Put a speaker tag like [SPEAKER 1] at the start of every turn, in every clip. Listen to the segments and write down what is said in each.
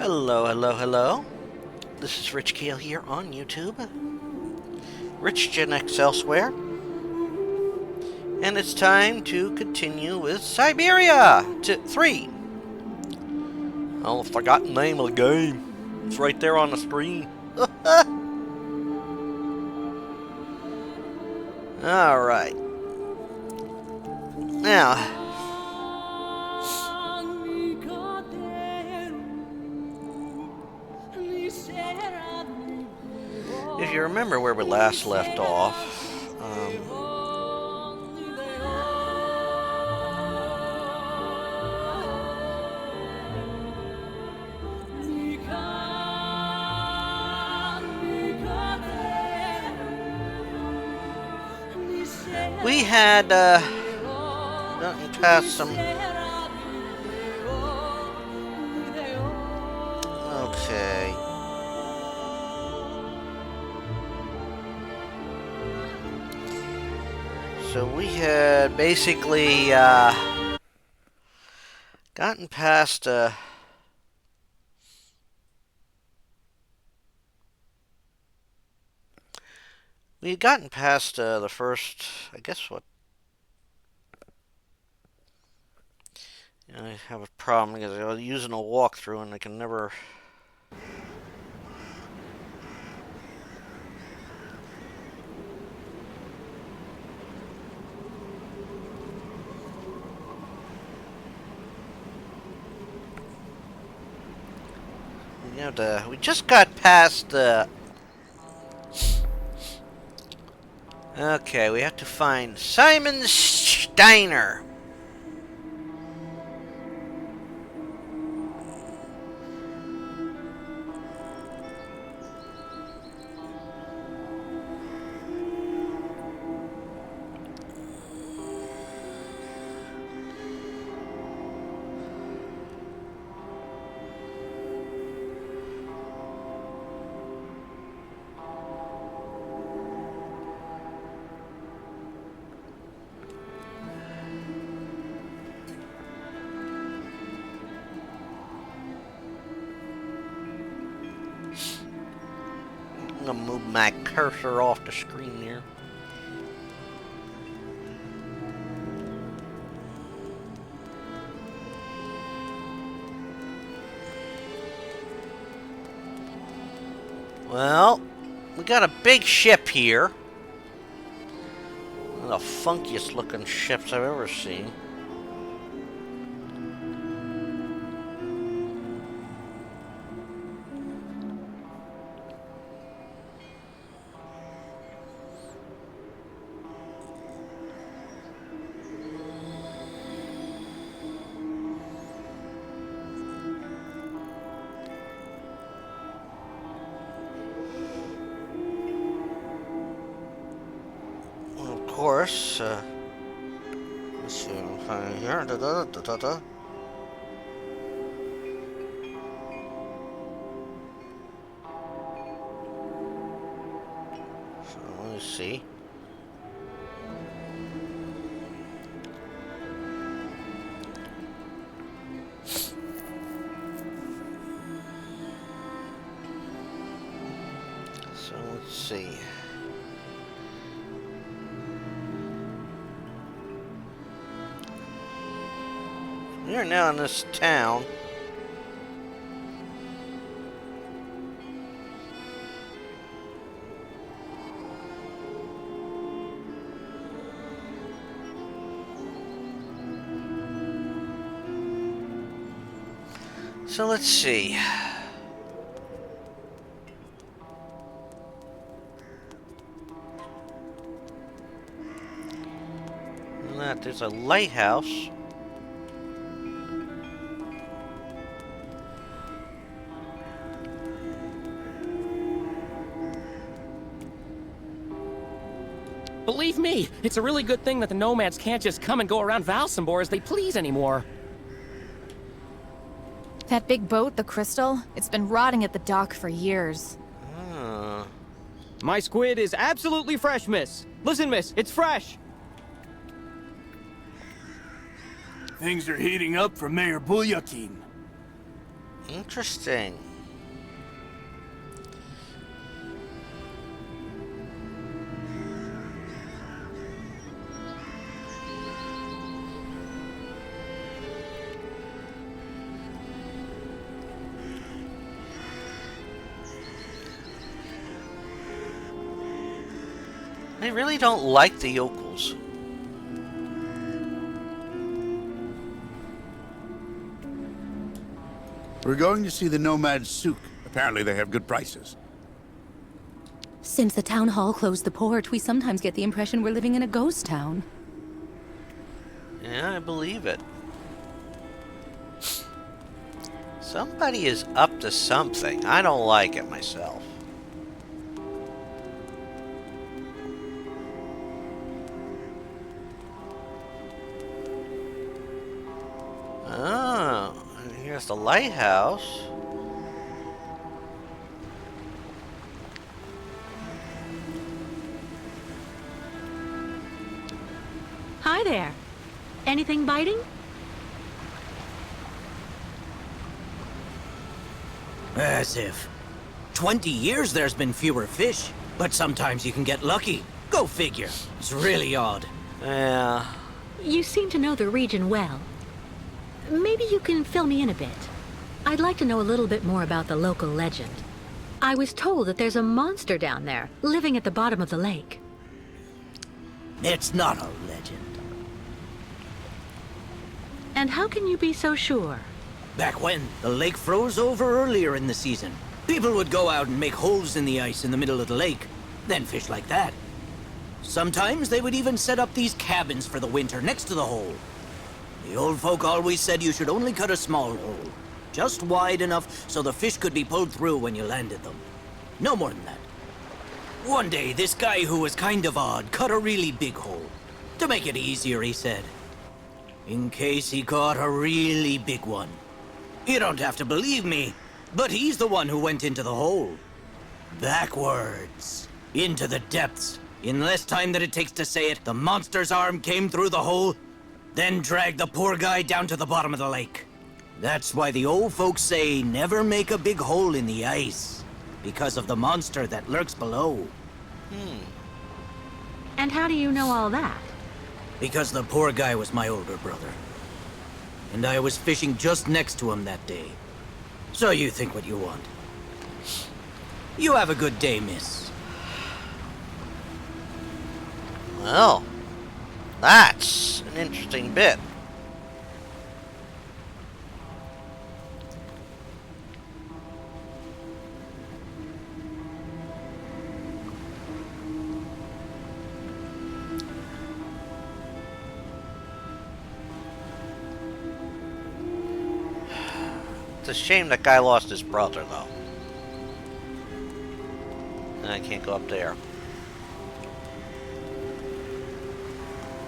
[SPEAKER 1] Hello, hello, hello. This is Rich Kale here on YouTube. Rich Gen X elsewhere. And it's time to continue with Syberia 3. Oh, forgotten name of the game. It's right there on the screen. Alright. Now, if you remember where we last left off, we had gotten past some. Okay. So we had basically gotten past we had gotten past the first, I guess what. I have a problem because I was using a walkthrough and I can never. You know, we just got past the. Okay, we have to find Simon Steiner. I'm gonna move my cursor off the screen there. Well, we got a big ship here. One of the funkiest looking ships I've ever seen. Of course, let's see what I'm finding here. So let me see. So let's see. We're now in this town. So let's see. There's a lighthouse.
[SPEAKER 2] Believe me, it's a really good thing that the nomads can't just come and go around Valsambor as they please anymore.
[SPEAKER 3] That big boat, the Crystal, it's been rotting at the dock for years.
[SPEAKER 4] My squid is absolutely fresh, miss. Listen, miss, it's fresh.
[SPEAKER 5] Things are heating up for Mayor Bulyakin.
[SPEAKER 1] Interesting. I really don't like the Yookols.
[SPEAKER 5] We're going to see the Nomad Souk. Apparently they have good prices.
[SPEAKER 6] Since the town hall closed the port, we sometimes get the impression we're living in a ghost town.
[SPEAKER 1] Yeah, I believe it. Somebody is up to something. I don't like it myself. Oh, and here's the lighthouse.
[SPEAKER 7] Hi there. Anything biting?
[SPEAKER 8] As if. 20 years there's been fewer fish, but sometimes you can get lucky. Go figure. It's really odd.
[SPEAKER 1] Yeah.
[SPEAKER 7] You seem to know the region well. Maybe you can fill me in a bit. I'd like to know a little bit more about the local legend. I was told that there's a monster down there, living at the bottom of the lake.
[SPEAKER 8] It's not a legend.
[SPEAKER 7] And how can you be so sure?
[SPEAKER 8] Back when, the lake froze over earlier in the season. People would go out and make holes in the ice in the middle of the lake, then fish like that. Sometimes they would even set up these cabins for the winter next to the hole. The old folk always said you should only cut a small hole, just wide enough so the fish could be pulled through when you landed them. No more than that. One day, this guy who was kind of odd cut a really big hole. To make it easier, he said. In case he caught a really big one. You don't have to believe me, but he's the one who went into the hole. Backwards. Into the depths. In less time than it takes to say it, the monster's arm came through the hole, then dragged the poor guy down to the bottom of the lake. That's why the old folks say never make a big hole in the ice, because of the monster that lurks below.
[SPEAKER 7] And how do you know all that?
[SPEAKER 8] Because the poor guy was my older brother. And I was fishing just next to him that day. So you think what you want. You have a good day, miss.
[SPEAKER 1] Well, that's an interesting bit. It's a shame that guy lost his brother, though. And I can't go up there.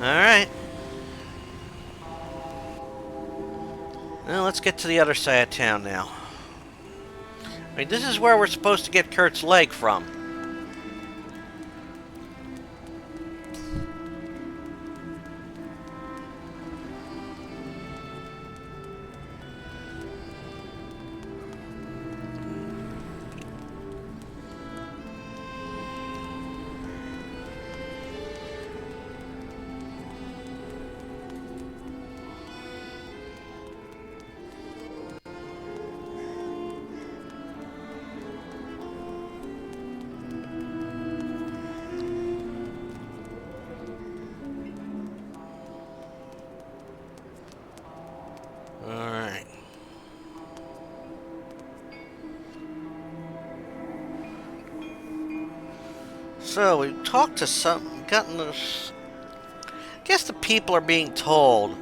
[SPEAKER 1] Alright. Well, let's get to the other side of town now. I mean, this is where we're supposed to get Kurt's leg from. Alright. So, we've talked to gotten this... I guess the people are being told.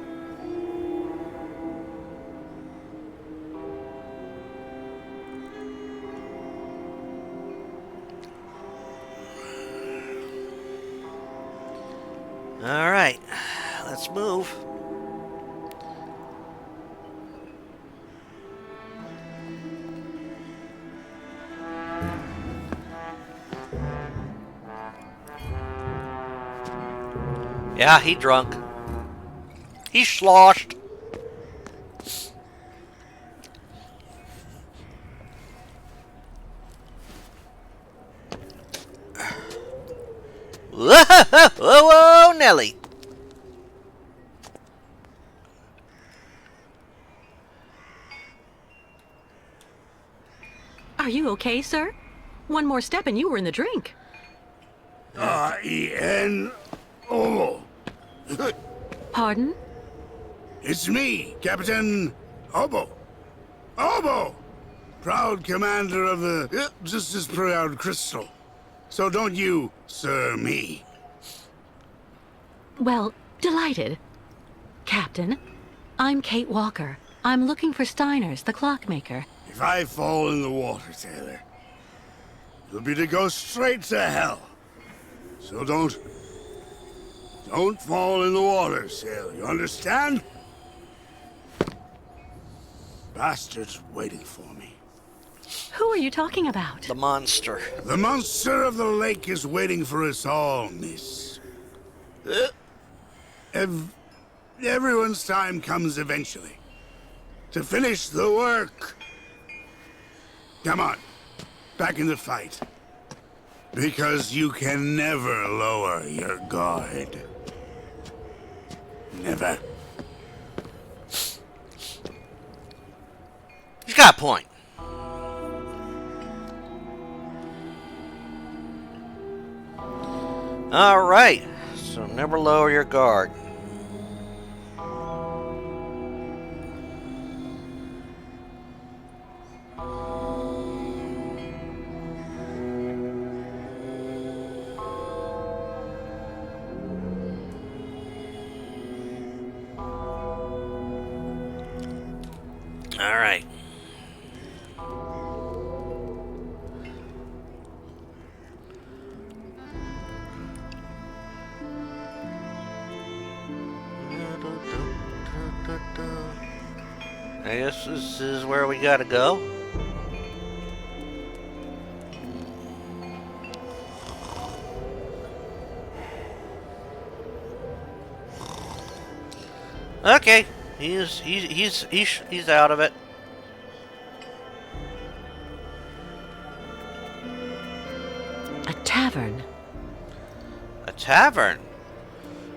[SPEAKER 1] Alright, let's move. Yeah, he drunk. He's sloshed. Whoa, whoa, whoa, Nelly.
[SPEAKER 7] Are you okay, sir? One more step and you were in the drink.
[SPEAKER 5] I-N-O.
[SPEAKER 7] Pardon?
[SPEAKER 5] It's me, Captain Obo. Obo! Proud commander of the just as proud Crystal. So don't you, sir, me.
[SPEAKER 7] Well, delighted. Captain, I'm Kate Walker. I'm looking for Steiner's, the clockmaker.
[SPEAKER 5] If I fall in the water, Taylor, it'll be to go straight to hell. So don't fall in the water, sailor. You understand? Bastard's waiting for me.
[SPEAKER 7] Who are you talking about?
[SPEAKER 1] The monster.
[SPEAKER 5] The monster of the lake is waiting for us all, miss. Everyone's time comes eventually. To finish the work. Come on, back in the fight. Because you can never lower your guard. Never.
[SPEAKER 1] He's got a point. All right, so never lower your guard. All right. I guess this is where we gotta go. Okay, he's out of it.
[SPEAKER 7] A tavern.
[SPEAKER 1] A tavern?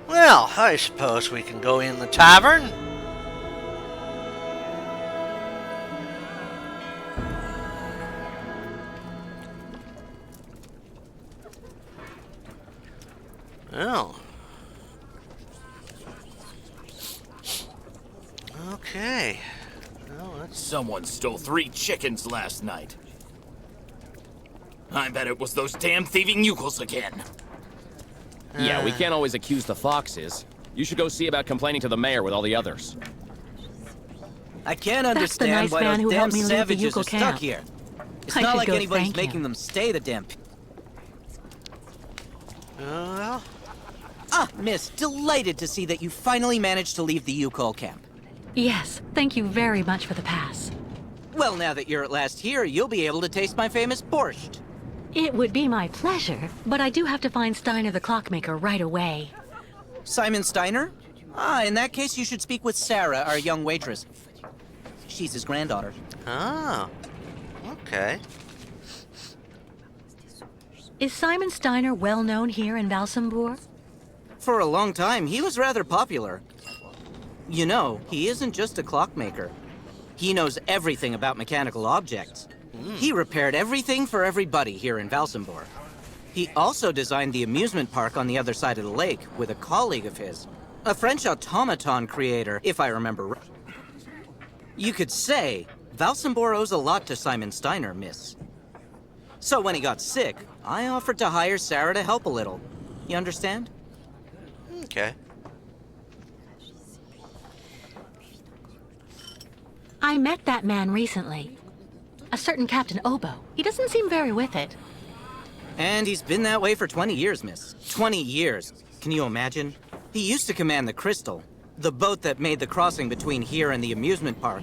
[SPEAKER 1] Well, I suppose we can go in the tavern. Oh. Okay. Well, let's...
[SPEAKER 9] Someone stole 3 chickens last night. I bet it was those damn thieving Yookols again.
[SPEAKER 2] Yeah, we can't always accuse the foxes. You should go see about complaining to the mayor with all the others.
[SPEAKER 8] I can't
[SPEAKER 7] That's the
[SPEAKER 8] understand
[SPEAKER 7] nice
[SPEAKER 8] why
[SPEAKER 7] man
[SPEAKER 8] those
[SPEAKER 7] who
[SPEAKER 8] damn
[SPEAKER 7] helped me leave the
[SPEAKER 8] savages are
[SPEAKER 7] Yookols
[SPEAKER 8] stuck
[SPEAKER 7] camp.
[SPEAKER 8] here. It's
[SPEAKER 7] I
[SPEAKER 8] not
[SPEAKER 7] should
[SPEAKER 8] like
[SPEAKER 7] go
[SPEAKER 8] anybody's
[SPEAKER 7] thank
[SPEAKER 8] making
[SPEAKER 7] him.
[SPEAKER 8] them stay, the damn...
[SPEAKER 1] well...
[SPEAKER 8] Ah, miss, delighted to see that you finally managed to leave the Yookol camp.
[SPEAKER 7] Yes, thank you very much for the pass.
[SPEAKER 8] Well, now that you're at last here, you'll be able to taste my famous borscht.
[SPEAKER 7] It would be my pleasure, but I do have to find Steiner the clockmaker right away.
[SPEAKER 8] Simon Steiner? Ah, in that case, you should speak with Sarah, our young waitress. She's his granddaughter.
[SPEAKER 1] Oh. Okay.
[SPEAKER 7] Is Simon Steiner well known here in Valsambor?
[SPEAKER 8] For a long time, he was rather popular. You know, he isn't just a clockmaker. He knows everything about mechanical objects. He repaired everything for everybody here in Valsambor. He also designed the amusement park on the other side of the lake with a colleague of his. A French automaton creator, if I remember right. You could say Valsambor owes a lot to Simon Steiner, miss. So when he got sick, I offered to hire Sarah to help a little. You understand?
[SPEAKER 1] Okay.
[SPEAKER 7] I met that man recently. A certain Captain Obo. He doesn't seem very with it.
[SPEAKER 8] And he's been that way for 20 years, miss. 20 years. Can you imagine? He used to command the Crystal, the boat that made the crossing between here and the amusement park,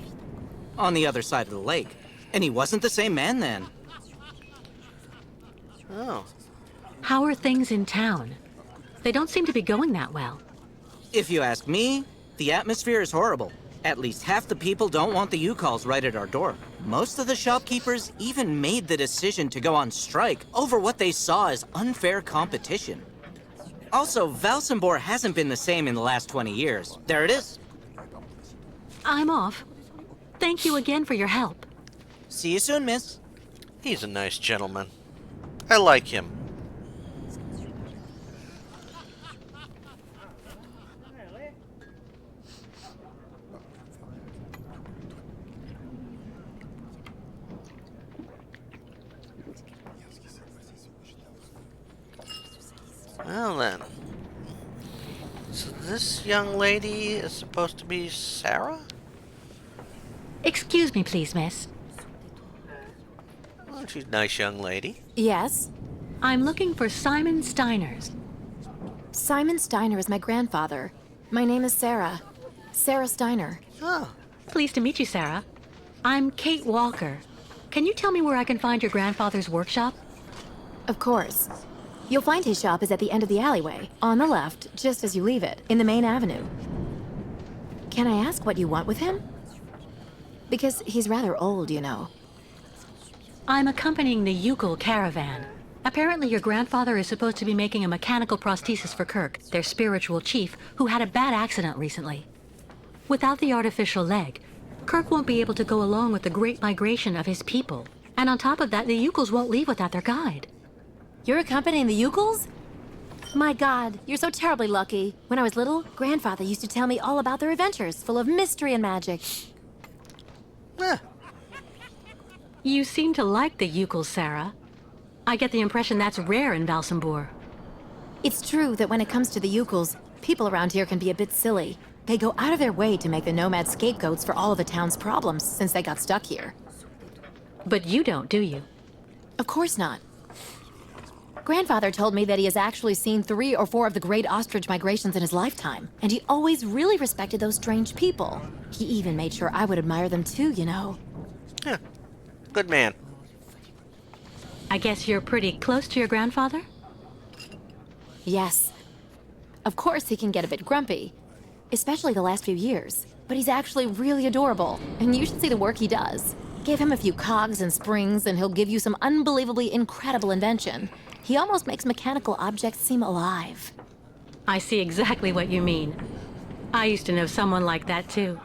[SPEAKER 8] on the other side of the lake. And he wasn't the same man then.
[SPEAKER 1] Oh.
[SPEAKER 7] How are things in town? They don't seem to be going that well.
[SPEAKER 8] If you ask me, the atmosphere is horrible. At least half the people don't want the Yookols right at our door. Most of the shopkeepers even made the decision to go on strike over what they saw as unfair competition. Also, Valsambor hasn't been the same in the last 20 years. There it is.
[SPEAKER 7] I'm off. Thank you again for your help.
[SPEAKER 8] See you soon, miss.
[SPEAKER 1] He's a nice gentleman. I like him. Well then. So this young lady is supposed to be Sarah?
[SPEAKER 7] Excuse me, please, miss.
[SPEAKER 1] Well, she's a nice young lady.
[SPEAKER 3] Yes?
[SPEAKER 7] I'm looking for Simon Steiners.
[SPEAKER 3] Simon Steiner is my grandfather. My name is Sarah. Sarah Steiner.
[SPEAKER 1] Oh,
[SPEAKER 7] Pleased to meet you, Sarah. I'm Kate Walker. Can you tell me where I can find your grandfather's workshop?
[SPEAKER 3] Of course. You'll find his shop is at the end of the alleyway, on the left, just as you leave it, in the main avenue. Can I ask what you want with him? Because he's rather old, you know.
[SPEAKER 7] I'm accompanying the Yookol caravan. Apparently your grandfather is supposed to be making a mechanical prosthesis for Kirk, their spiritual chief, who had a bad accident recently. Without the artificial leg, Kirk won't be able to go along with the great migration of his people. And on top of that, the Yookols won't leave without their guide.
[SPEAKER 3] You're accompanying the Yookols? My God, you're so terribly lucky. When I was little, Grandfather used to tell me all about their adventures, full of mystery and magic.
[SPEAKER 1] eh.
[SPEAKER 7] You seem to like the Yookols, Sarah. I get the impression that's rare in Valsambor.
[SPEAKER 3] It's true that when it comes to the Yookols, people around here can be a bit silly. They go out of their way to make the nomads scapegoats for all of the town's problems since they got stuck here.
[SPEAKER 7] But you don't, do you?
[SPEAKER 3] Of course not. Grandfather told me that he has actually seen 3 or 4 of the great ostrich migrations in his lifetime, and he always really respected those strange people. He even made sure I would admire them too, you know.
[SPEAKER 1] Yeah. Good man.
[SPEAKER 7] I guess you're pretty close to your grandfather?
[SPEAKER 3] Yes. Of course he can get a bit grumpy, especially the last few years, but he's actually really adorable, and you should see the work he does. Give him a few cogs and springs, and he'll give you some unbelievably incredible invention. He almost makes mechanical objects seem alive.
[SPEAKER 7] I see exactly what you mean. I used to know someone like that too.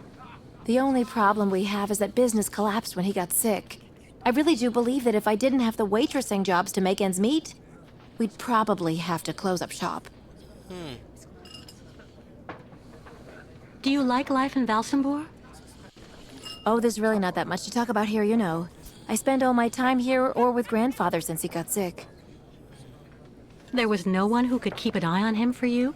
[SPEAKER 3] The only problem we have is that business collapsed when he got sick. I really do believe that if I didn't have the waitressing jobs to make ends meet, we'd probably have to close up shop.
[SPEAKER 7] Do you like life in Valsambor?
[SPEAKER 3] Oh, there's really not that much to talk about here, you know. I spend all my time here or with Grandfather since he got sick.
[SPEAKER 7] There was no one who could keep an eye on him for you?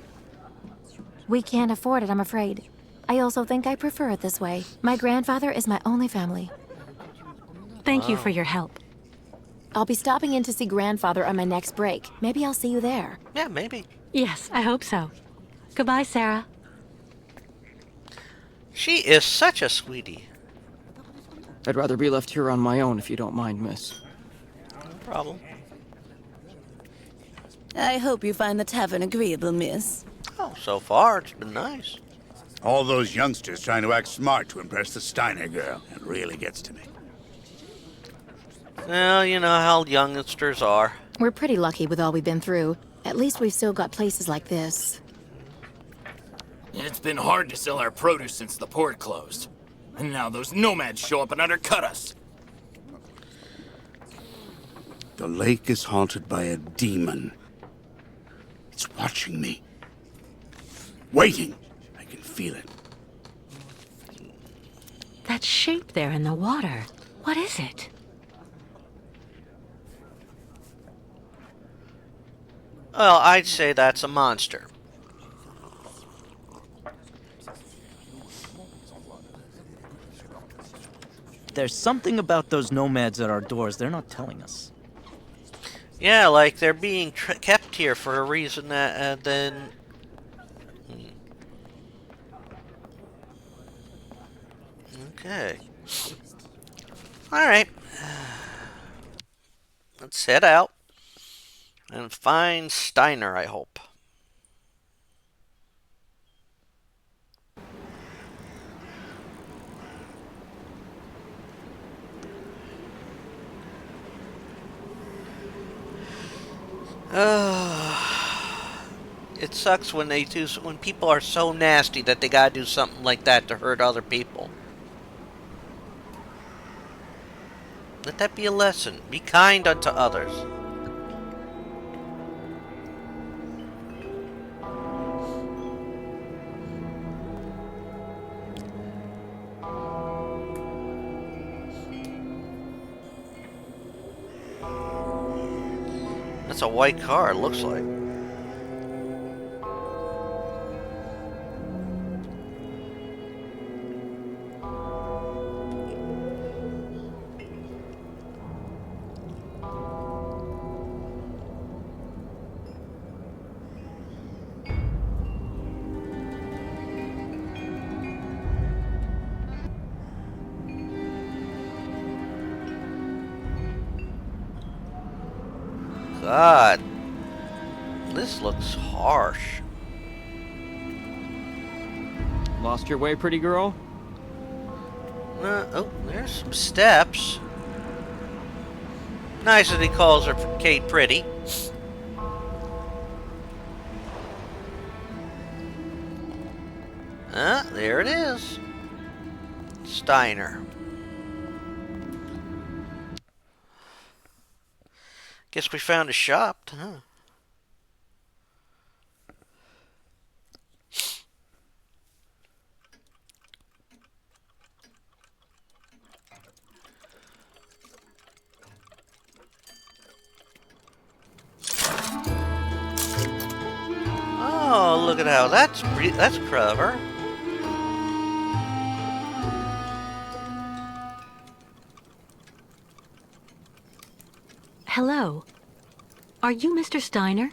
[SPEAKER 3] We can't afford it, I'm afraid. I also think I prefer it this way. My grandfather is my only family.
[SPEAKER 7] Thank you for your help.
[SPEAKER 3] I'll be stopping in to see Grandfather on my next break. Maybe I'll see you there.
[SPEAKER 1] Yeah, maybe.
[SPEAKER 7] Yes, I hope so. Goodbye, Sarah.
[SPEAKER 1] She is such a sweetie.
[SPEAKER 4] I'd rather be left here on my own if you don't mind, miss.
[SPEAKER 1] No problem.
[SPEAKER 10] I hope you find the tavern agreeable, miss.
[SPEAKER 1] Oh, so far it's been nice.
[SPEAKER 5] All those youngsters trying to act smart to impress the Steiner girl. It really gets to me.
[SPEAKER 1] Well, you know how youngsters are.
[SPEAKER 3] We're pretty lucky with all we've been through. At least we've still got places like this.
[SPEAKER 9] It's been hard to sell our produce since the port closed. And now those nomads show up and undercut us.
[SPEAKER 5] The lake is haunted by a demon. It's watching me. Waiting. I can feel it.
[SPEAKER 7] That shape there in the water. What is it?
[SPEAKER 1] Well, I'd say that's a monster.
[SPEAKER 8] There's something about those nomads at our doors they're not telling us.
[SPEAKER 1] Yeah, like they're being kept here for a reason that then... Okay. Alright. Let's head out. And find Steiner, I hope. It sucks when when people are so nasty that they gotta do something like that to hurt other people. Let that be a lesson. Be kind unto others. That's a white car, it looks like. God, this looks harsh.
[SPEAKER 4] Lost your way, pretty girl?
[SPEAKER 1] Oh, there's some steps. Nice that he calls her Kate pretty. There it is. Steiner. Guess we found a shop, huh? Oh, look at how that's clever.
[SPEAKER 7] Hello. Are you Mr. Steiner?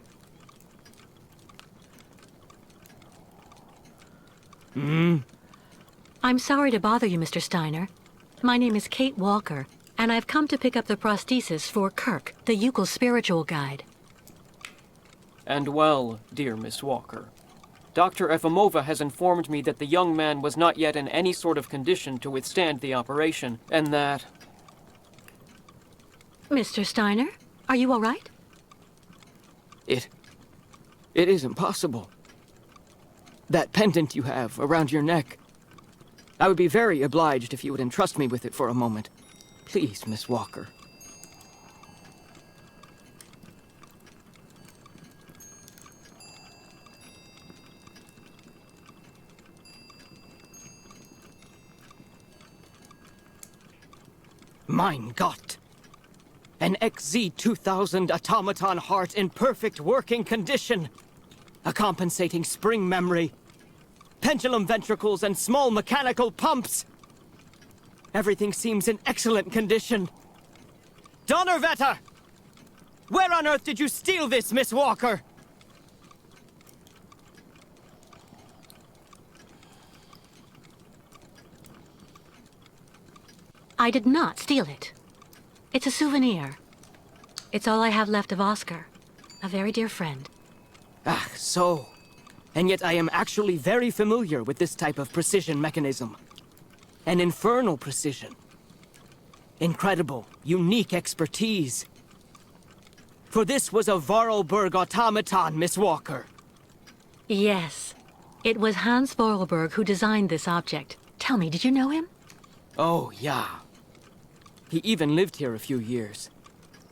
[SPEAKER 7] I'm sorry to bother you, Mr. Steiner. My name is Kate Walker, and I've come to pick up the prosthesis for Kirk, the Yookols spiritual guide.
[SPEAKER 4] And well, dear Miss Walker, Dr. Efimova has informed me that the young man was not yet in any sort of condition to withstand the operation, and that...
[SPEAKER 7] Mr. Steiner, are you all right?
[SPEAKER 4] It is impossible. That pendant you have around your neck. I would be very obliged if you would entrust me with it for a moment. Please, Miss Walker. Mein Gott! An XZ-2000 automaton heart in perfect working condition. A compensating spring memory. Pendulum ventricles and small mechanical pumps. Everything seems in excellent condition. Donnerwetter! Where on earth did you steal this, Miss Walker?
[SPEAKER 7] I did not steal it. It's a souvenir. It's all I have left of Oscar, a very dear friend.
[SPEAKER 4] Ah, so. And yet I am actually very familiar with this type of precision mechanism. An infernal precision. Incredible, unique expertise. For this was a Vorarlberg automaton, Miss Walker.
[SPEAKER 7] Yes. It was Hans Vorarlberg who designed this object. Tell me, did you know him?
[SPEAKER 4] Oh, yeah. He even lived here a few years.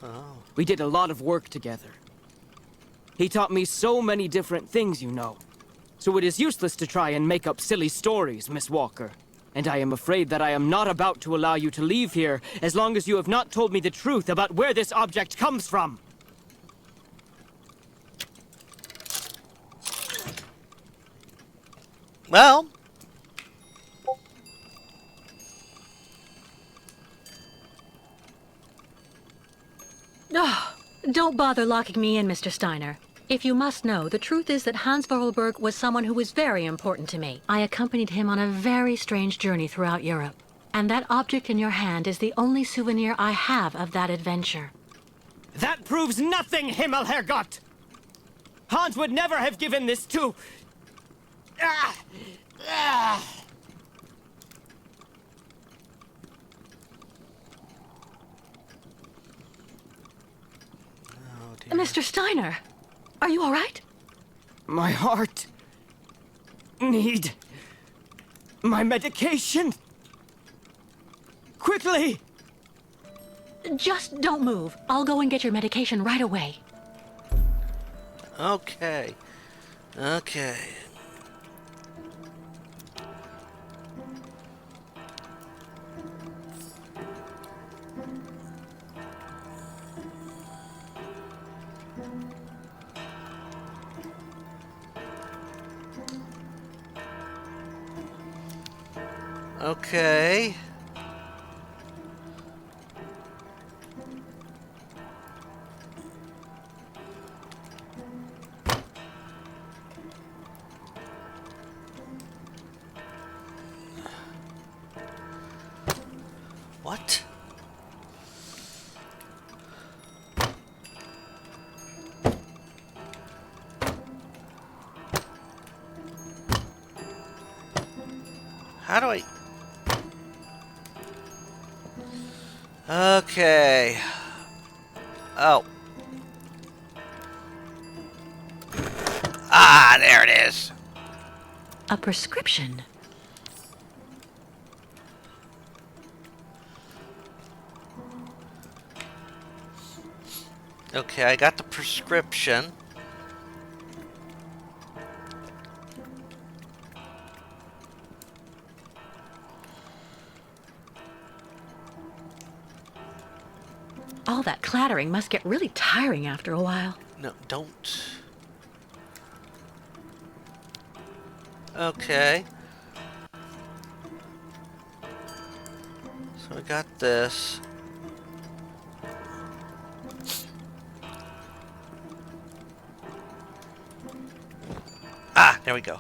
[SPEAKER 1] Oh.
[SPEAKER 4] We did a lot of work together. He taught me so many different things, you know. So it is useless to try and make up silly stories, Miss Walker. And I am afraid that I am not about to allow you to leave here as long as you have not told me the truth about where this object comes from.
[SPEAKER 1] Well...
[SPEAKER 7] Oh, don't bother locking me in, Mr. Steiner. If you must know, the truth is that Hans Vorarlberg was someone who was very important to me. I accompanied him on a very strange journey throughout Europe. And that object in your hand is the only souvenir I have of that adventure.
[SPEAKER 4] That proves nothing, Himmelherrgott! Hans would never have given this to...
[SPEAKER 1] Oh, dear.
[SPEAKER 7] Mr. Steiner, are you all right?
[SPEAKER 4] My heart... need... my medication! Quickly!
[SPEAKER 7] Just don't move. I'll go and get your medication right away.
[SPEAKER 1] Okay. Okay. Okay. What? How do I... Okay. Oh. Ah, there it is.
[SPEAKER 7] A prescription?
[SPEAKER 1] Okay, I got the prescription.
[SPEAKER 7] All that clattering must get really tiring after a while.
[SPEAKER 1] No, don't. Okay. So I got this. Ah, there we go.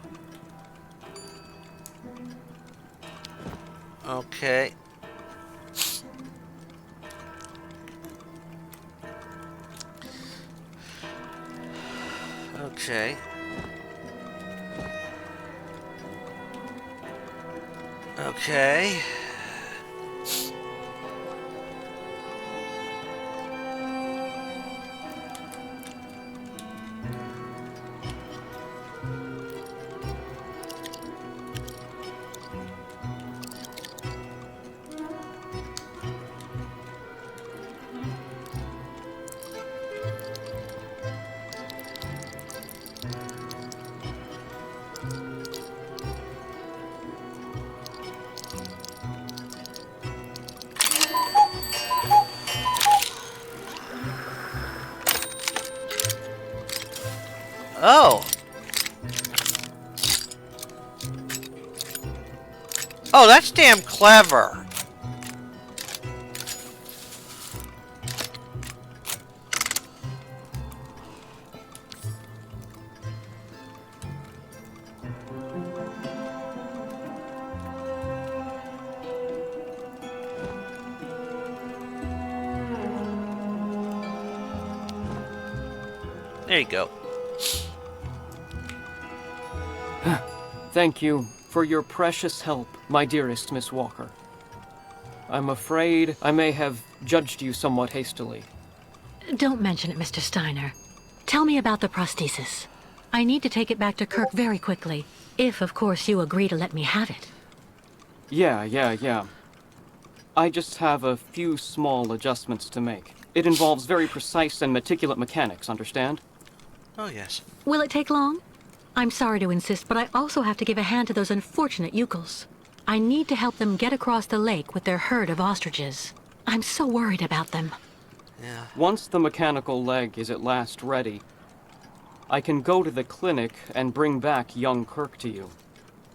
[SPEAKER 1] Okay. Okay. Okay. Oh. Oh, that's damn clever. There you go.
[SPEAKER 4] Thank you for your precious help, my dearest Miss Walker. I'm afraid I may have judged you somewhat hastily.
[SPEAKER 7] Don't mention it, Mr. Steiner. Tell me about the prosthesis. I need to take it back to Kirk very quickly. If, of course, you agree to let me have it.
[SPEAKER 4] Yeah. I just have a few small adjustments to make. It involves very precise and meticulous mechanics, understand?
[SPEAKER 1] Oh, yes.
[SPEAKER 7] Will it take long? I'm sorry to insist, but I also have to give a hand to those unfortunate Yookols. I need to help them get across the lake with their herd of ostriches. I'm so worried about them.
[SPEAKER 1] Yeah.
[SPEAKER 4] Once the mechanical leg is at last ready, I can go to the clinic and bring back young Kirk to you.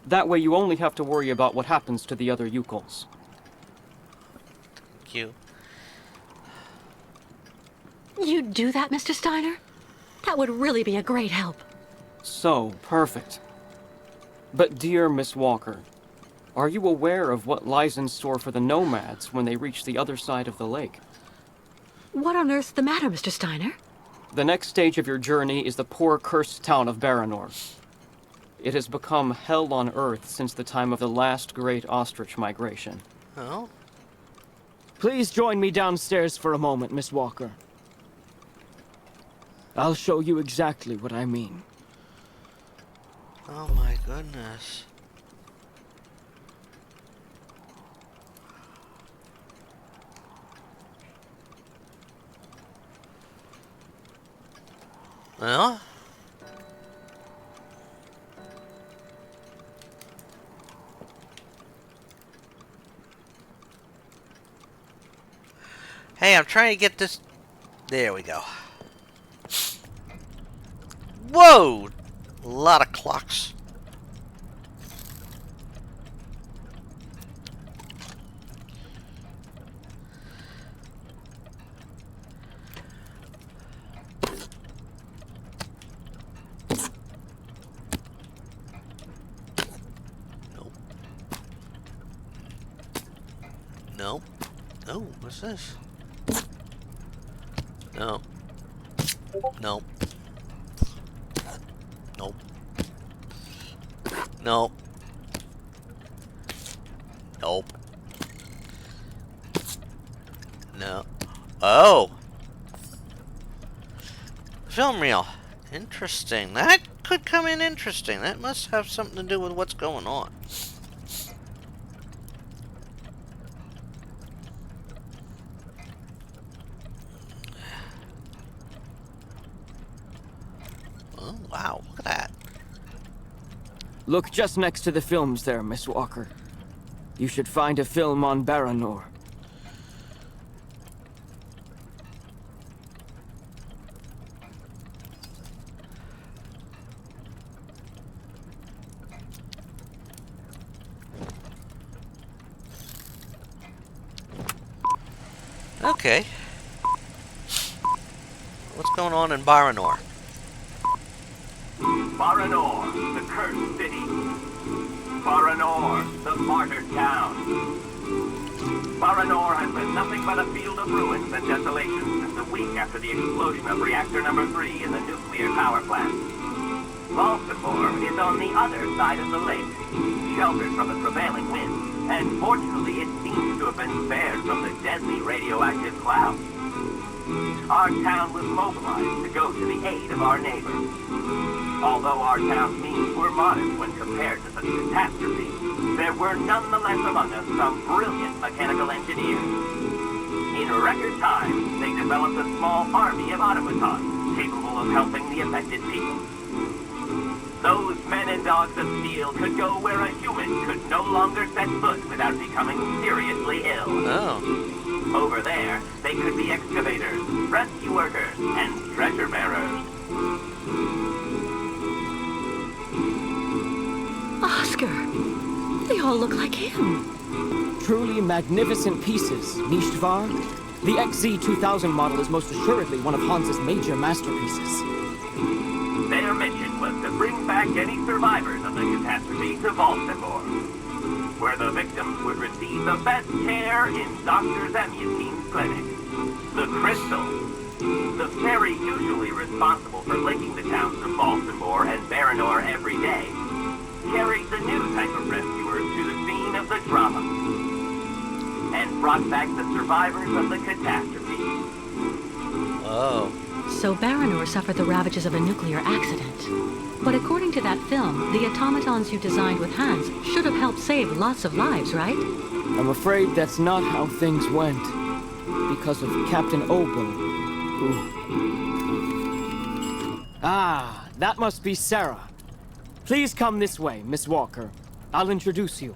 [SPEAKER 4] That way you only have to worry about what happens to the other Yookols.
[SPEAKER 1] Thank you.
[SPEAKER 7] You'd do that, Mr. Steiner? That would really be a great help.
[SPEAKER 4] So, perfect. But dear Miss Walker, are you aware of what lies in store for the nomads when they reach the other side of the lake?
[SPEAKER 7] What on earth's the matter, Mr. Steiner?
[SPEAKER 4] The next stage of your journey is the poor cursed town of Baranor. It has become hell on earth since the time of the last great ostrich migration.
[SPEAKER 1] Oh?
[SPEAKER 4] Please join me downstairs for a moment, Miss Walker. I'll show you exactly what I mean.
[SPEAKER 1] Oh my goodness. Well, hey, I'm trying to get this. There we go. Whoa! A lot of clocks. No. No, what's this? No. No. Nope. No. Nope. No. Oh! Film reel. Interesting. That could come in interesting. That must have something to do with what's going on. Oh, wow. Look at that.
[SPEAKER 4] Look just next to the films there, Miss Walker. You should find a film on Baranor.
[SPEAKER 1] Okay. What's going on in Baranor?
[SPEAKER 11] Baranor, the cursed city. Baranor, the martyred town. Baranor has been nothing but a field of ruins and desolation since a week after the explosion of reactor number 3 in the nuclear power plant. Baltimore is on the other side of the lake, sheltered from the prevailing winds, and fortunately it seems to have been spared from the deadly radioactive clouds. Our town was mobilized to go to the aid of our neighbors. Although our town's means were modest when compared to such catastrophe, there were nonetheless among us some brilliant mechanical engineers. In record time, they developed a small army of automatons capable of helping the affected people. Those men and dogs of steel could go where a human could no longer set foot without becoming seriously ill.
[SPEAKER 1] Oh.
[SPEAKER 11] Over there, they could be excavators, rescue workers, and treasure bearers.
[SPEAKER 7] Oscar! They all look like him.
[SPEAKER 4] Truly magnificent pieces, Nishtvar. The XZ-2000 model is most assuredly one of Hans's major masterpieces.
[SPEAKER 11] Their mission was to bring back any survivors of the catastrophe to Baltimore, where the victims would receive the best care in Dr. Zamyatin's clinic. The Crystal, the ferry usually responsible for linking the towns of Baltimore and Baranor every day, carried the new type of rescuers to the scene of the drama, and brought back the survivors of the catastrophe.
[SPEAKER 1] Oh.
[SPEAKER 7] So Baranor suffered the ravages of a nuclear accident. But according to that film, the automatons you designed with Hans should have helped save lots of lives, right?
[SPEAKER 4] I'm afraid that's not how things went. Because of Captain Obo, who... Ah, that must be Sarah. Please come this way, Miss Walker. I'll introduce you.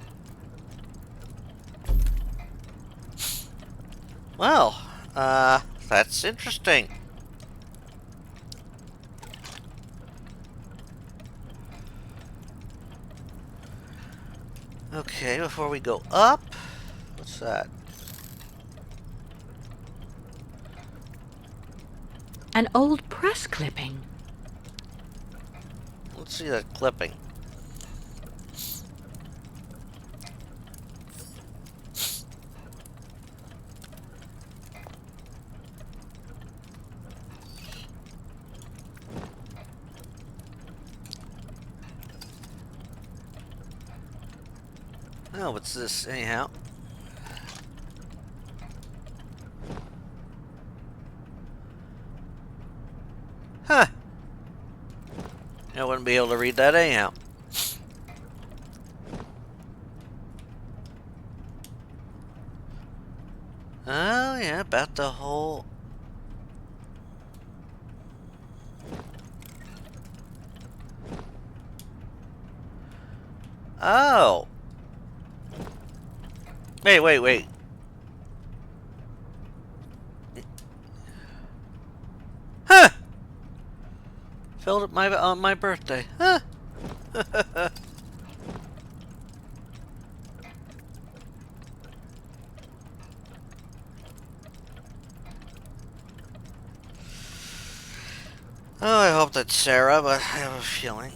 [SPEAKER 1] Well, that's interesting. Okay, before we go up, what's that?
[SPEAKER 7] An old press clipping.
[SPEAKER 1] Let's see that clipping. Oh, what's this anyhow? Huh. I wouldn't be able to read that anyhow. Oh, yeah, about the whole... Oh! Wait. Huh! Filled up on my birthday. Huh! Oh, I hope that's Sarah, but I have a feeling.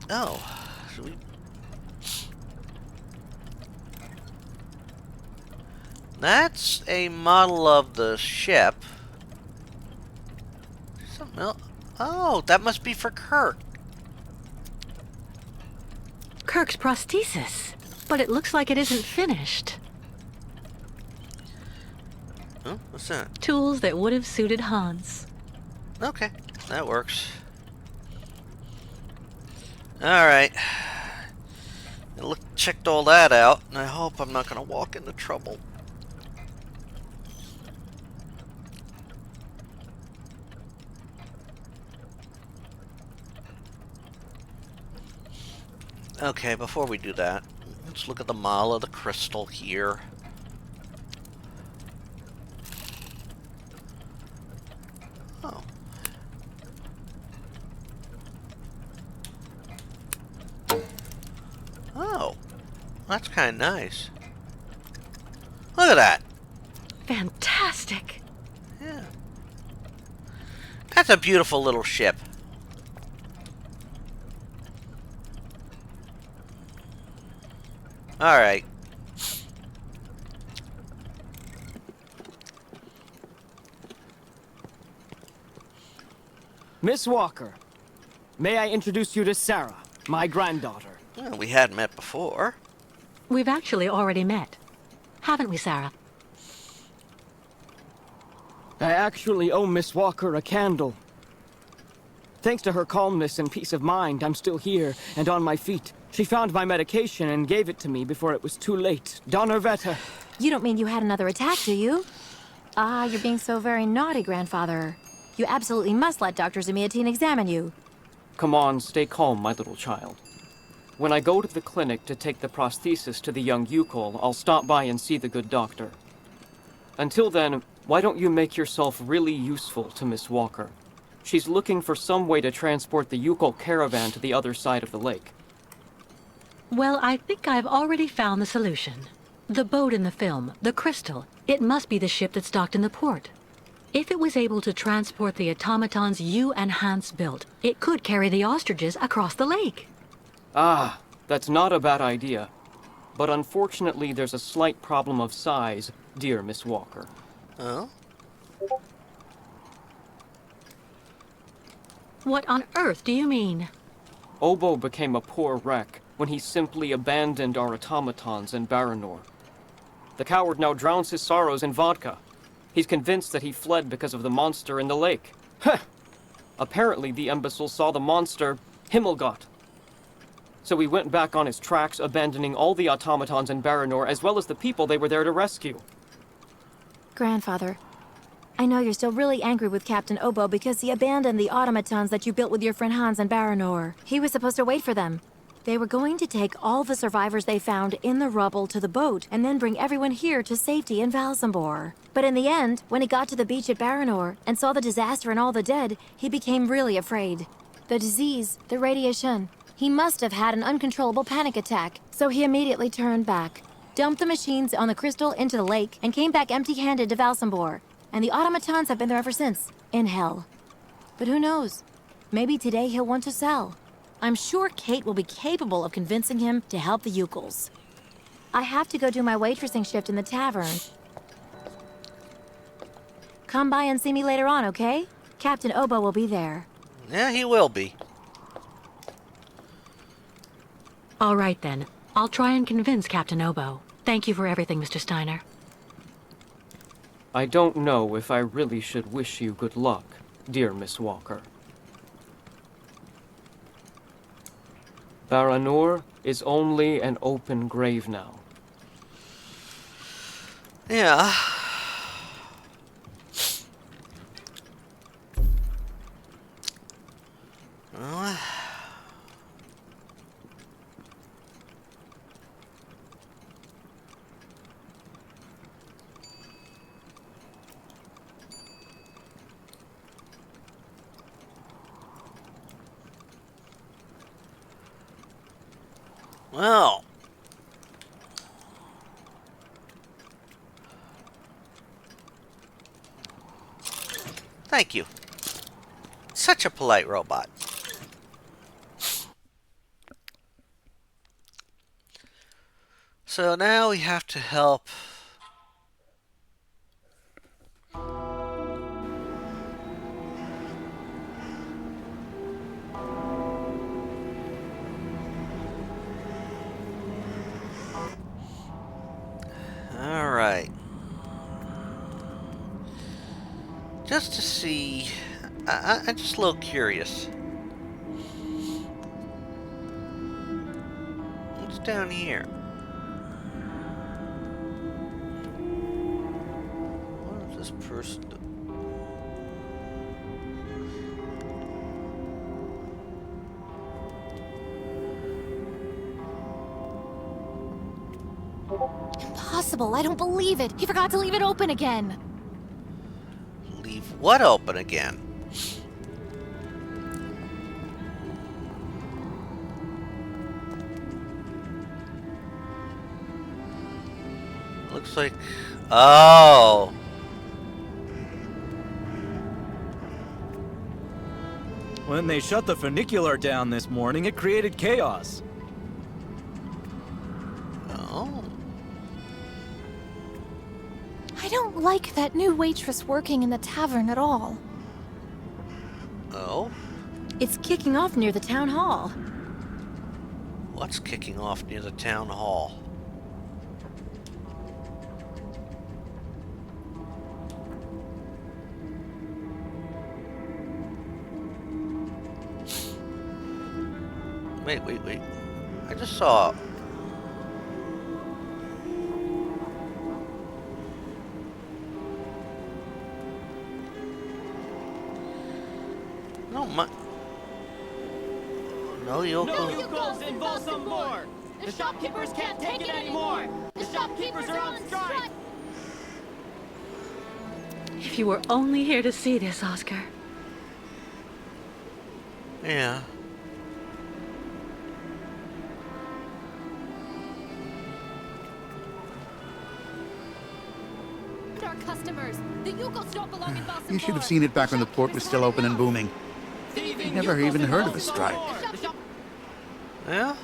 [SPEAKER 1] Oh, should we... That's a model of the ship. Something else. Oh, that must be for Kirk.
[SPEAKER 7] Kirk's prosthesis. But it looks like it isn't finished.
[SPEAKER 1] Oh, what's that?
[SPEAKER 7] Tools that would have suited Hans.
[SPEAKER 1] Okay, that works. Alright. Checked all that out, and I hope I'm not going to walk into trouble. Okay, before we do that, let's look at the model of the crystal here. Oh. Oh, that's kind of nice. Look at that.
[SPEAKER 7] Fantastic.
[SPEAKER 1] Yeah. That's a beautiful little ship. All right.
[SPEAKER 4] Miss Walker, may I introduce you to Sarah, my granddaughter?
[SPEAKER 1] Well, we hadn't met before.
[SPEAKER 7] We've actually already met. Haven't we, Sarah?
[SPEAKER 4] I actually owe Miss Walker a candle. Thanks to her calmness and peace of mind, I'm still here and on my feet. She found my medication and gave it to me before it was too late. Donnerwetter.
[SPEAKER 3] You don't mean you had another attack, do you? Ah, you're being so very naughty, Grandfather. You absolutely must let Dr. Zamiatin examine you.
[SPEAKER 4] Come on, stay calm, my little child. When I go to the clinic to take the prosthesis to the young Yookol, I'll stop by and see the good doctor. Until then, why don't you make yourself really useful to Miss Walker? She's looking for some way to transport the Yookol caravan to the other side of the lake.
[SPEAKER 7] Well, I think I've already found the solution. The boat in the film, the Crystal, it must be the ship that's docked in the port. If it was able to transport the automatons you and Hans built, it could carry the ostriches across the lake.
[SPEAKER 4] Ah, that's not a bad idea. But unfortunately, there's a slight problem of size, dear Miss Walker.
[SPEAKER 1] Oh?
[SPEAKER 7] What on earth do you mean?
[SPEAKER 4] Obo became a poor wreck when he simply abandoned our automatons in Baranor. The coward now drowns his sorrows in vodka. He's convinced that he fled because of the monster in the lake. Heh! Apparently the imbecile saw the monster, Himmelgott. So he went back on his tracks, abandoning all the automatons in Baranor as well as the people they were there to rescue.
[SPEAKER 3] Grandfather, I know you're still really angry with Captain Obo because he abandoned the automatons that you built with your friend Hans in Baranor. He was supposed to wait for them. They were going to take all the survivors they found in the rubble to the boat and then bring everyone here to safety in Valsambor. But in the end, when he got to the beach at Baranor and saw the disaster and all the dead, he became really afraid. The disease, the radiation. He must have had an uncontrollable panic attack, so he immediately turned back, dumped the machines on the crystal into the lake, and came back empty-handed to Valsambor. And the automatons have been there ever since, in hell. But who knows? Maybe today he'll want to sell. I'm sure Kate will be capable of convincing him to help the Yookols. I have to go do my waitressing shift in the tavern. Come by and see me later on, okay? Captain Obo will be there.
[SPEAKER 1] Yeah, he will be.
[SPEAKER 7] All right, then. I'll try and convince Captain Obo. Thank you for everything, Mr. Steiner.
[SPEAKER 4] I don't know if I really should wish you good luck, dear Miss Walker. Baranur is only an open grave now.
[SPEAKER 1] Yeah. Well, well. Thank you. Such a polite robot. So now we have to help. All right. Just to see, I'm just a little curious. What's down here? What does this person do?
[SPEAKER 3] Impossible. I don't believe it. He forgot to leave it open again.
[SPEAKER 1] Leave what open again? Looks like... Oh!
[SPEAKER 12] When they shut the funicular down this morning, it created chaos.
[SPEAKER 1] Oh.
[SPEAKER 3] I don't like that new waitress working in the tavern at all.
[SPEAKER 1] Oh?
[SPEAKER 3] It's kicking off near the town hall.
[SPEAKER 1] What's kicking off near the town hall? Wait. I just saw... No, my... No, Yookols.
[SPEAKER 4] No Yookols in Valsambor! The shopkeepers can't take it anymore! The shopkeepers are on strike!
[SPEAKER 7] If you were only here to see this, Oscar.
[SPEAKER 1] Yeah.
[SPEAKER 3] Our customers. The Yookols don't belong in Valsambor.
[SPEAKER 5] You should have seen it back when the port was still open and booming. I never even heard of a strike.
[SPEAKER 1] Yeah?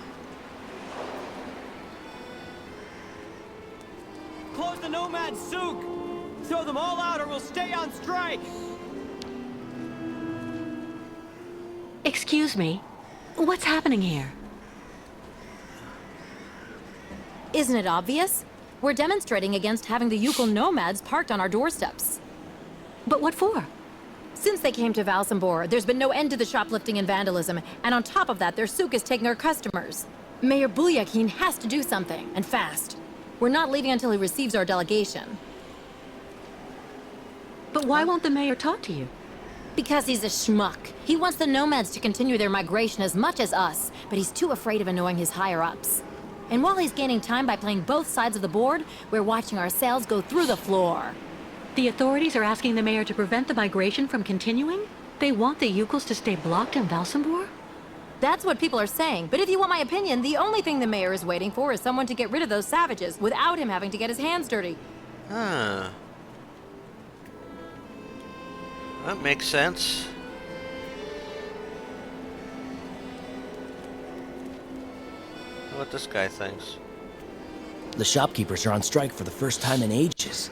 [SPEAKER 4] Close the Nomad Souk! Throw them all out or we'll stay on strike!
[SPEAKER 7] Excuse me. What's happening here?
[SPEAKER 3] Isn't it obvious? We're demonstrating against having the Yookol nomads parked on our doorsteps.
[SPEAKER 7] But what for?
[SPEAKER 3] Since they came to Valsambor, there's been no end to the shoplifting and vandalism, and on top of that, their souk is taking our customers. Mayor Bulyakin has to do something, and fast. We're not leaving until he receives our delegation.
[SPEAKER 7] But why won't the mayor talk to you?
[SPEAKER 3] Because he's a schmuck. He wants the nomads to continue their migration as much as us, but he's too afraid of annoying his higher-ups. And while he's gaining time by playing both sides of the board, we're watching our sales go through the floor.
[SPEAKER 7] The authorities are asking the mayor to prevent the migration from continuing? They want the Yookols to stay blocked in Valsambor?
[SPEAKER 3] That's what people are saying, but if you want my opinion, the only thing the mayor is waiting for is someone to get rid of those savages without him having to get his hands dirty.
[SPEAKER 1] Huh. That makes sense. What this guy thinks.
[SPEAKER 2] The shopkeepers are on strike for the first time in ages.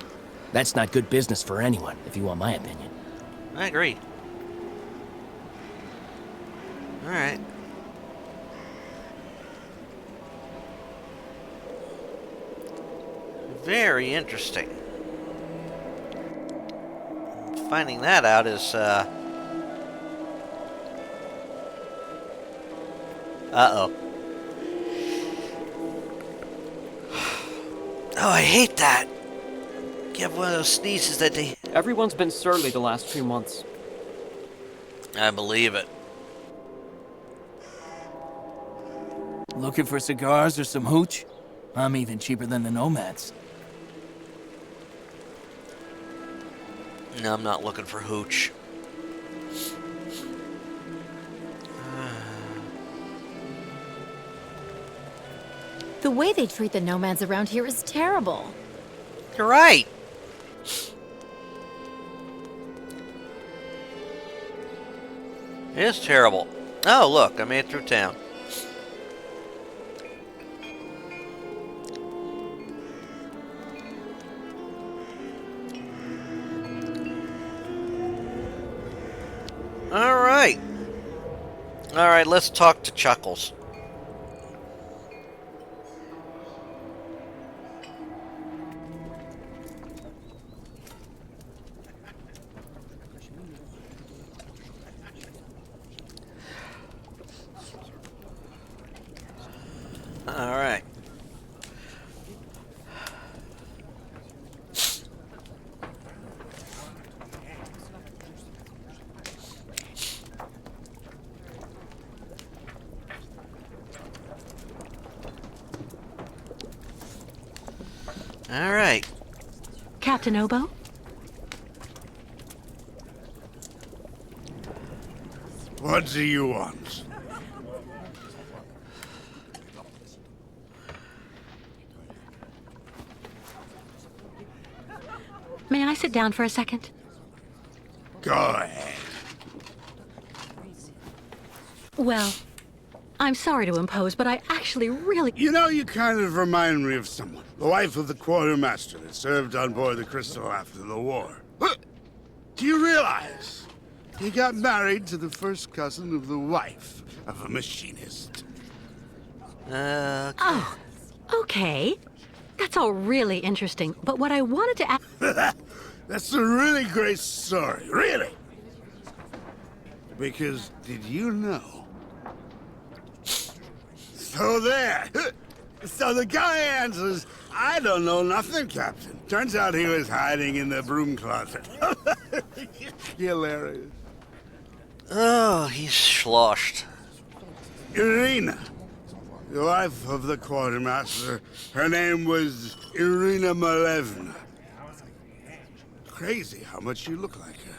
[SPEAKER 2] That's not good business for anyone, if you want my opinion.
[SPEAKER 1] I agree. Alright. Very interesting. Finding that out is, Uh-oh. Oh, I hate that. You have one of those sneezes that they...
[SPEAKER 2] Everyone's been surly the last few months.
[SPEAKER 1] I believe it.
[SPEAKER 9] Looking for cigars or some hooch? I'm even cheaper than the nomads.
[SPEAKER 1] No, I'm not looking for hooch.
[SPEAKER 3] The way they treat the nomads around here is terrible.
[SPEAKER 1] You're right. It is terrible. Oh, look, I made it through town. Alright. Alright, let's talk to Chuckles. Alright. Alright.
[SPEAKER 7] Captain Obo?
[SPEAKER 5] What do you want?
[SPEAKER 7] May I sit down for a second?
[SPEAKER 5] Go ahead.
[SPEAKER 7] Well, I'm sorry to impose, but I actually really...
[SPEAKER 5] You know, you kind of remind me of someone. The wife of the quartermaster that served on board the Crystal after the war. Do you realize he got married to the first cousin of the wife of a machinist?
[SPEAKER 7] Oh, okay. That's all really interesting, but what I wanted to ask...
[SPEAKER 5] That's a really great story, really. Because did you know? So there. So the guy answers, I don't know nothing, Captain. Turns out he was hiding in the broom closet. Hilarious.
[SPEAKER 1] Oh, he's sloshed.
[SPEAKER 5] Irina, the wife of the quartermaster. Her name was Irina Malevna. Crazy how much you look like her.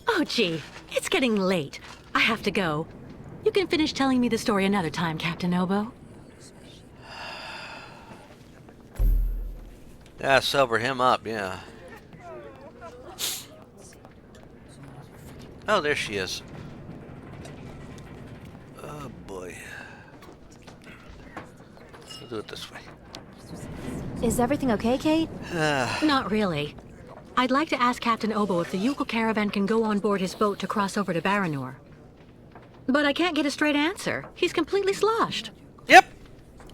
[SPEAKER 7] Oh, gee. It's getting late. I have to go. You can finish telling me the story another time, Captain Obo.
[SPEAKER 1] Yeah, sober him up, yeah. Oh, there she is. Oh, boy. We'll do it this way.
[SPEAKER 3] Is everything okay, Kate?
[SPEAKER 7] Not really. I'd like to ask Captain Obo if the Yookol caravan can go on board his boat to cross over to Baranor. But I can't get a straight answer. He's completely sloshed.
[SPEAKER 1] Yep.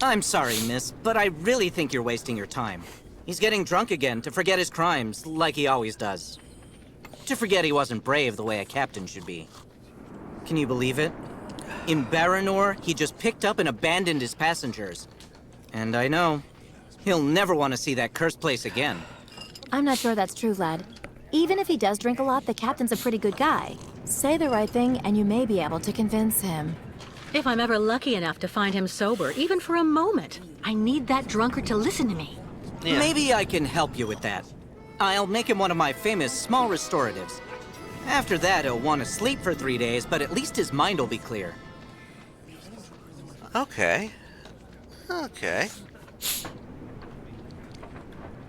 [SPEAKER 8] I'm sorry, miss, but I really think you're wasting your time. He's getting drunk again to forget his crimes, like he always does. To forget he wasn't brave the way a captain should be. Can you believe it? In Baranor, he just picked up and abandoned his passengers. And I know, he'll never want to see that cursed place again.
[SPEAKER 3] I'm not sure that's true, lad. Even if he does drink a lot, the captain's a pretty good guy. Say the right thing, and you may be able to convince him.
[SPEAKER 7] If I'm ever lucky enough to find him sober, even for a moment, I need that drunkard to listen to me.
[SPEAKER 1] Yeah.
[SPEAKER 8] Maybe I can help you with that. I'll make him one of my famous small restoratives. After that, he'll want to sleep for 3 days, but at least his mind will be clear.
[SPEAKER 1] Okay. Okay.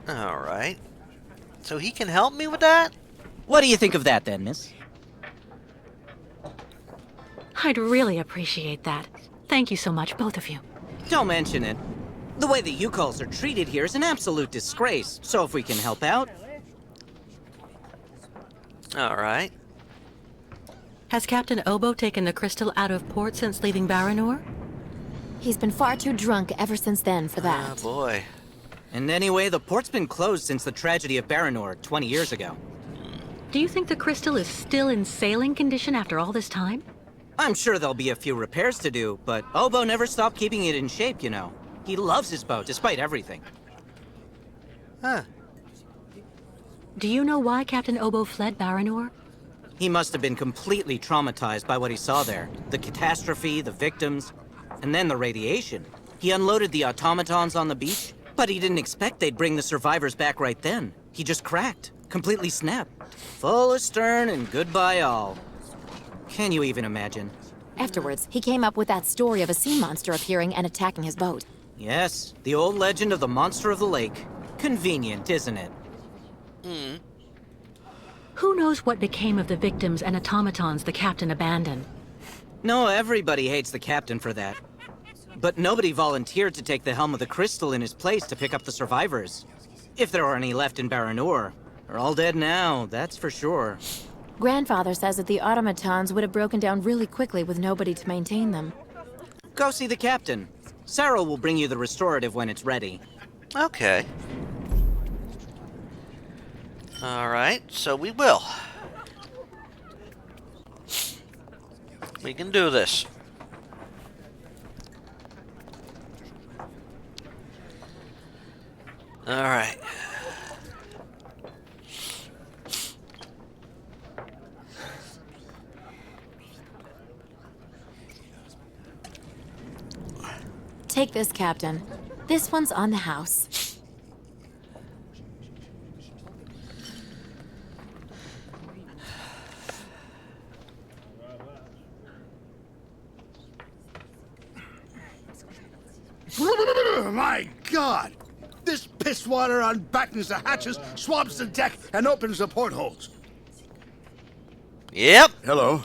[SPEAKER 1] Alright. So he can help me with that?
[SPEAKER 8] What do you think of that then, miss?
[SPEAKER 7] I'd really appreciate that. Thank you so much, both of you.
[SPEAKER 8] Don't mention it. The way the Yookols are treated here is an absolute disgrace, so if we can help out...
[SPEAKER 1] Alright.
[SPEAKER 7] Has Captain Obo taken the crystal out of port since leaving Baranor?
[SPEAKER 3] He's been far too drunk ever since then for that.
[SPEAKER 1] Oh, boy.
[SPEAKER 8] And anyway, the port's been closed since the tragedy of Baranor 20 years ago.
[SPEAKER 7] Do you think the crystal is still in sailing condition after all this time?
[SPEAKER 8] I'm sure there'll be a few repairs to do, but Obo never stopped keeping it in shape, you know. He loves his boat, despite everything.
[SPEAKER 1] Huh.
[SPEAKER 7] Do you know why Captain Obo fled Baranor?
[SPEAKER 8] He must have been completely traumatized by what he saw there. The catastrophe, the victims, and then the radiation. He unloaded the automatons on the beach, but he didn't expect they'd bring the survivors back right then. He just cracked, completely snapped. Full astern and goodbye all. Can you even imagine?
[SPEAKER 3] Afterwards, he came up with that story of a sea monster appearing and attacking his boat.
[SPEAKER 8] Yes, the old legend of the monster of the lake. Convenient, isn't it?
[SPEAKER 7] Who knows what became of the victims and automatons the captain abandoned?
[SPEAKER 8] No, everybody hates the captain for that. But nobody volunteered to take the helm of the crystal in his place to pick up the survivors. If there are any left in Baranor. They're all dead now, that's for sure.
[SPEAKER 3] Grandfather says that the automatons would have broken down really quickly with nobody to maintain them.
[SPEAKER 8] Go see the captain. Sarah will bring you the restorative when it's ready.
[SPEAKER 1] Okay. Alright, so we will. We can do this. Alright.
[SPEAKER 3] Take this, Captain. This one's on the house.
[SPEAKER 5] My God! This piss water unbattens the hatches, swabs the deck, and opens the portholes.
[SPEAKER 1] Yep.
[SPEAKER 5] Hello,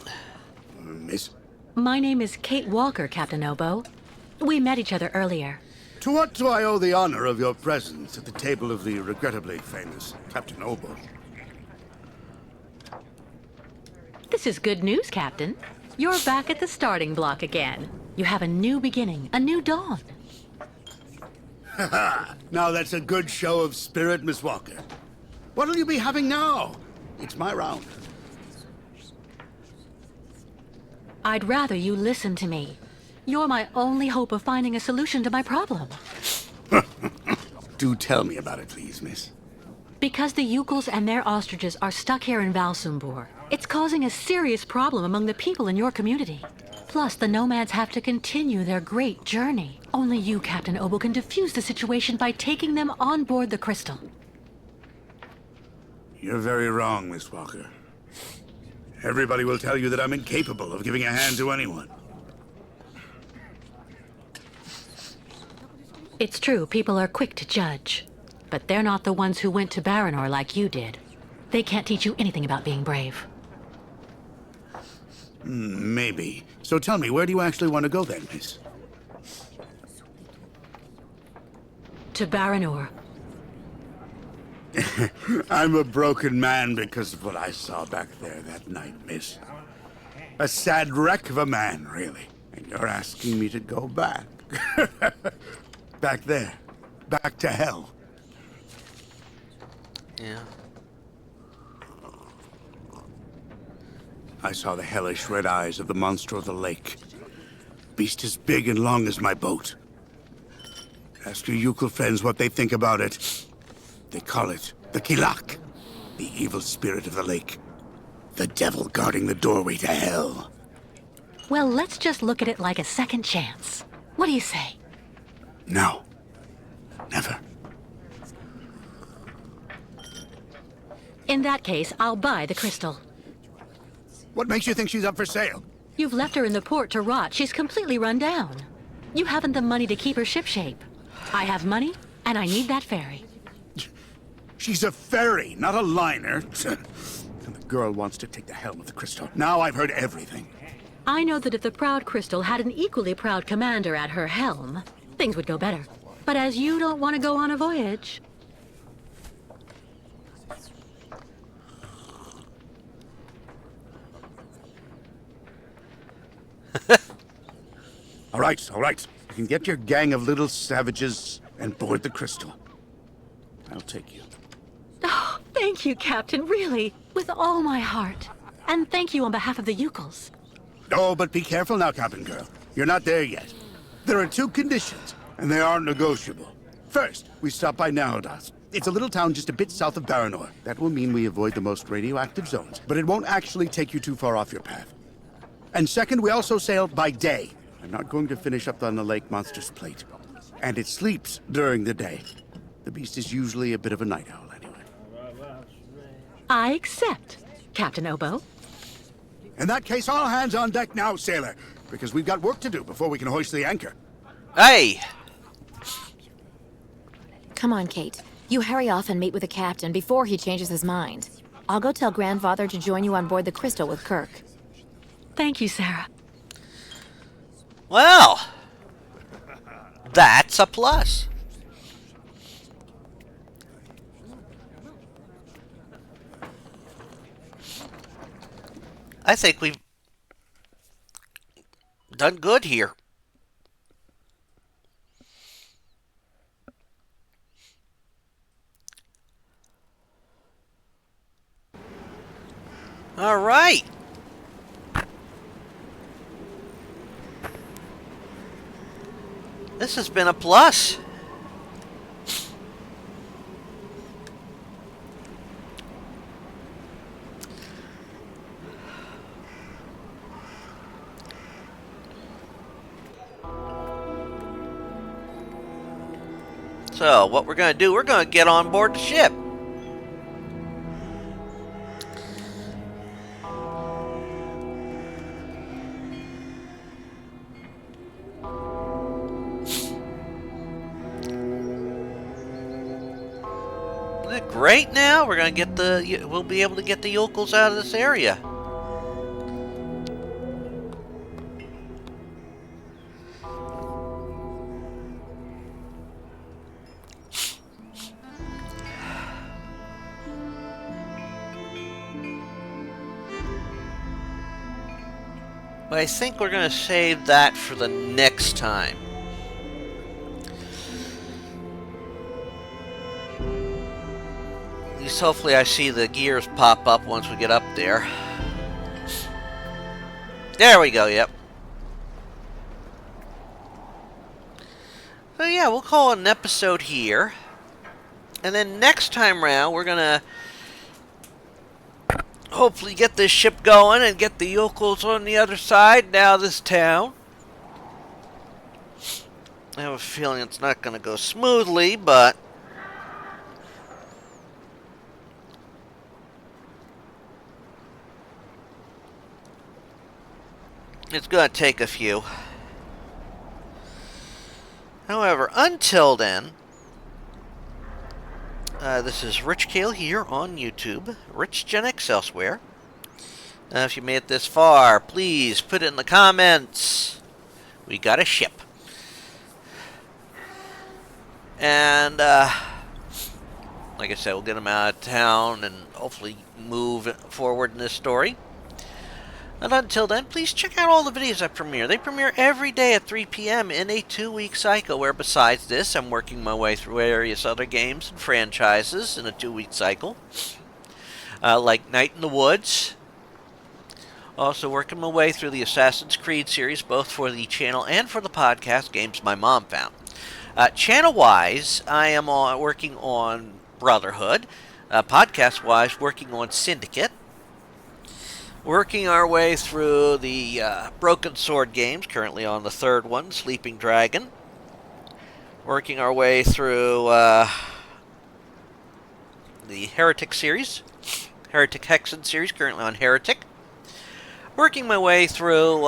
[SPEAKER 5] miss.
[SPEAKER 7] My name is Kate Walker, Captain Obo. We met each other earlier.
[SPEAKER 5] To what do I owe the honor of your presence at the table of the regrettably famous Captain Obo?
[SPEAKER 7] This is good news, Captain. You're back at the starting block again. You have a new beginning, a new dawn.
[SPEAKER 5] Now that's a good show of spirit, Miss Walker. What'll you be having now? It's my round.
[SPEAKER 7] I'd rather you listen to me. You're my only hope of finding a solution to my problem.
[SPEAKER 5] Do tell me about it, please, miss.
[SPEAKER 7] Because the Yookols and their ostriches are stuck here in Valsumbor, it's causing a serious problem among the people in your community. Plus, the nomads have to continue their great journey. Only you, Captain Obo, can defuse the situation by taking them on board the crystal.
[SPEAKER 5] You're very wrong, Miss Walker. Everybody will tell you that I'm incapable of giving a hand to anyone.
[SPEAKER 7] It's true, people are quick to judge. But they're not the ones who went to Baranor like you did. They can't teach you anything about being brave.
[SPEAKER 5] Maybe. So tell me, where do you actually want to go then, miss?
[SPEAKER 7] To Baranor.
[SPEAKER 5] I'm a broken man because of what I saw back there that night, miss. A sad wreck of a man, really. And you're asking me to go back. Back there. Back to hell.
[SPEAKER 1] Yeah.
[SPEAKER 5] I saw the hellish red eyes of the monster of the lake. Beast as big and long as my boat. Ask your Yookol friends what they think about it. They call it the Kilak, the evil spirit of the lake. The devil guarding the doorway to hell.
[SPEAKER 7] Well, let's just look at it like a second chance. What do you say?
[SPEAKER 5] No. Never.
[SPEAKER 7] In that case, I'll buy the crystal.
[SPEAKER 5] What makes you think she's up for sale?
[SPEAKER 7] You've left her in the port to rot. She's completely run down. You haven't the money to keep her shipshape. I have money, and I need that ferry.
[SPEAKER 5] She's a ferry, not a liner. And the girl wants to take the helm of the crystal. Now I've heard everything.
[SPEAKER 7] I know that if the proud crystal had an equally proud commander at her helm, things would go better. But as you don't want to go on a voyage...
[SPEAKER 5] All right. You can get your gang of little savages and board the crystal. I'll take you.
[SPEAKER 7] Oh, thank you, Captain, really, with all my heart. And thank you on behalf of the Yookols.
[SPEAKER 5] Oh, but be careful now, Cabin Girl. You're not there yet. There are two conditions, and they aren't negotiable. First, we stop by Narodas. It's a little town just a bit south of Baranor. That will mean we avoid the most radioactive zones, but it won't actually take you too far off your path. And second, we also sail by day. I'm not going to finish up on the lake monster's plate. And it sleeps during the day. The beast is usually a bit of a night owl anyway.
[SPEAKER 7] I accept, Captain Obo.
[SPEAKER 5] In that case, all hands on deck now, sailor, because we've got work to do before we can hoist the anchor.
[SPEAKER 1] Hey!
[SPEAKER 3] Come on, Kate. You hurry off and meet with the captain before he changes his mind. I'll go tell Grandfather to join you on board the Crystal with Kirk.
[SPEAKER 7] Thank you, Sarah.
[SPEAKER 1] Well, that's a plus. I think we've done good here. All right. This has been a plus. So, what we're going to do, we're going to get on board the ship. Isn't it great now? We're going to get we'll be able to get the Yookols out of this area. But I think we're going to save that for the next time. At least hopefully I see the gears pop up once we get up there. There we go, yep. So yeah, we'll call it an episode here. And then next time round, we're going to hopefully get this ship going and get the Yookols on the other side now this town. I have a feeling it's not going to go smoothly, but it's going to take a few. However, until then, this is Rich Kale here on YouTube, Rich Gen X elsewhere. If you made it this far, please put it in the comments. We got a ship. And, like I said, we'll get them out of town and hopefully move forward in this story. And until then, please check out all the videos I premiere. They premiere every day at 3 p.m. in a 2-week cycle, where besides this, I'm working my way through various other games and franchises in a 2-week cycle. Like Night in the Woods. Also working my way through the Assassin's Creed series, both for the channel and for the podcast, Games My Mom Found. Channel-wise, I am working on Brotherhood. Podcast-wise, working on Syndicate. Working our way through the Broken Sword games, currently on the 3rd one, Sleeping Dragon. Working our way through the Heretic series, Heretic Hexen series, currently on Heretic. Working my way through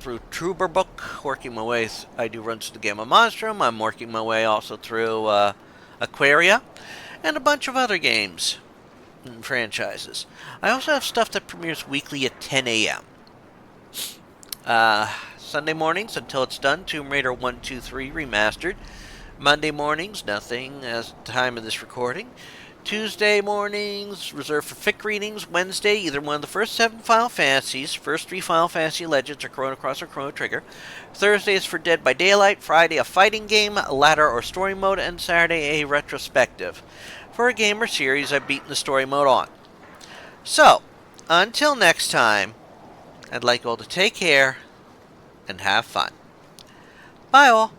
[SPEAKER 1] Truber Book, working my way, I do runs to the Game of Monstrum. I'm working my way also through Aquaria, and a bunch of other games and franchises. I also have stuff that premieres weekly at 10 a.m. Sunday mornings, until it's done, Tomb Raider 1, 2, 3 Remastered. Monday mornings, nothing as the time of this recording. Tuesday mornings, reserved for fic readings. Wednesday, either one of the first 7 Final Fantasies, first 3 Final Fantasy Legends, or Chrono Cross or Chrono Trigger. Thursday is for Dead by Daylight. Friday, a fighting game, a ladder or story mode, and Saturday, a retrospective for a game or series I've beaten the story mode on. So, until next time, I'd like you all to take care and have fun. Bye all.